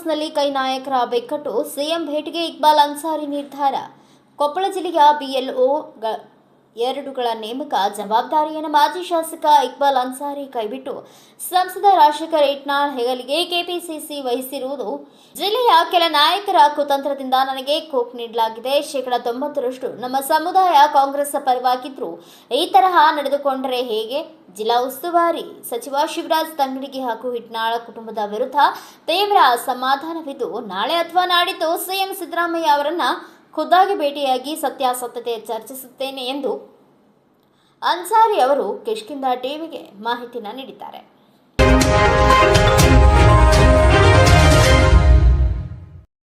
ಕಾಂಗ್ರೆಸ್ನಲ್ಲಿ ಕೈ ನಾಯಕರ ಬೆಕ್ಕಟ್ಟು, ಸಿಎಂ ಭೇಟಿಗೆ ಇಕ್ಬಾಲ್ ಅನ್ಸಾರಿ ನಿರ್ಧಾರ. ಕೊಪ್ಪಳ ಜಿಲ್ಲೆಯ ಬಿಎಲ್ಒ 2ಗಳ ನೇಮಕ ಜವಾಬ್ದಾರಿಯನ್ನು ಮಾಜಿ ಶಾಸಕ ಇಕ್ಬಾಲ್ ಅನ್ಸಾರಿ ಕೈಬಿಟ್ಟು ಸಂಸದ ರಾಜಶೇಖರ್ ಇಟ್ನಾಳ್ ಹೆಗಲಿಗೆ ಕೆಪಿಸಿಸಿ ವಹಿಸಿರುವುದು ಜಿಲ್ಲೆಯ ಕೆಲ ನಾಯಕರ ಕುತಂತ್ರದಿಂದ ನನಗೆ ಕೋಕ್ ನೀಡಲಾಗಿದೆ. 90% ನಮ್ಮ ಸಮುದಾಯ ಕಾಂಗ್ರೆಸ್ ಪರವಾಗಿದ್ರು ಈ ತರಹ ನಡೆದುಕೊಂಡರೆ ಹೇಗೆ? ಜಿಲ್ಲಾ ಉಸ್ತುವಾರಿ ಸಚಿವ ಶಿವರಾಜ್ ತಂಗಡಗಿ ಹಾಗೂ ಇಟ್ನಾಳ್ ಕುಟುಂಬದ ವಿರುದ್ಧ ತೀವ್ರ ಅಸಮಾಧಾನವಿದ್ದು, ನಾಳೆ ಅಥವಾ ನಾಡಿದ್ದು ಸಿಎಂ ಸಿದ್ದರಾಮಯ್ಯ ಅವರನ್ನ ಖುದ್ದಾಗಿ ಭೇಟಿಯಾಗಿ ಸತ್ಯಾಸತ್ಯತೆ ಚರ್ಚಿಸುತ್ತೇನೆ ಎಂದು ಅನ್ಸಾರಿ ಅವರು ಕಿಷ್ಕಿಂಧ ಟಿವಿಗೆ ಮಾಹಿತಿಯನ್ನು ನೀಡಿದ್ದಾರೆ.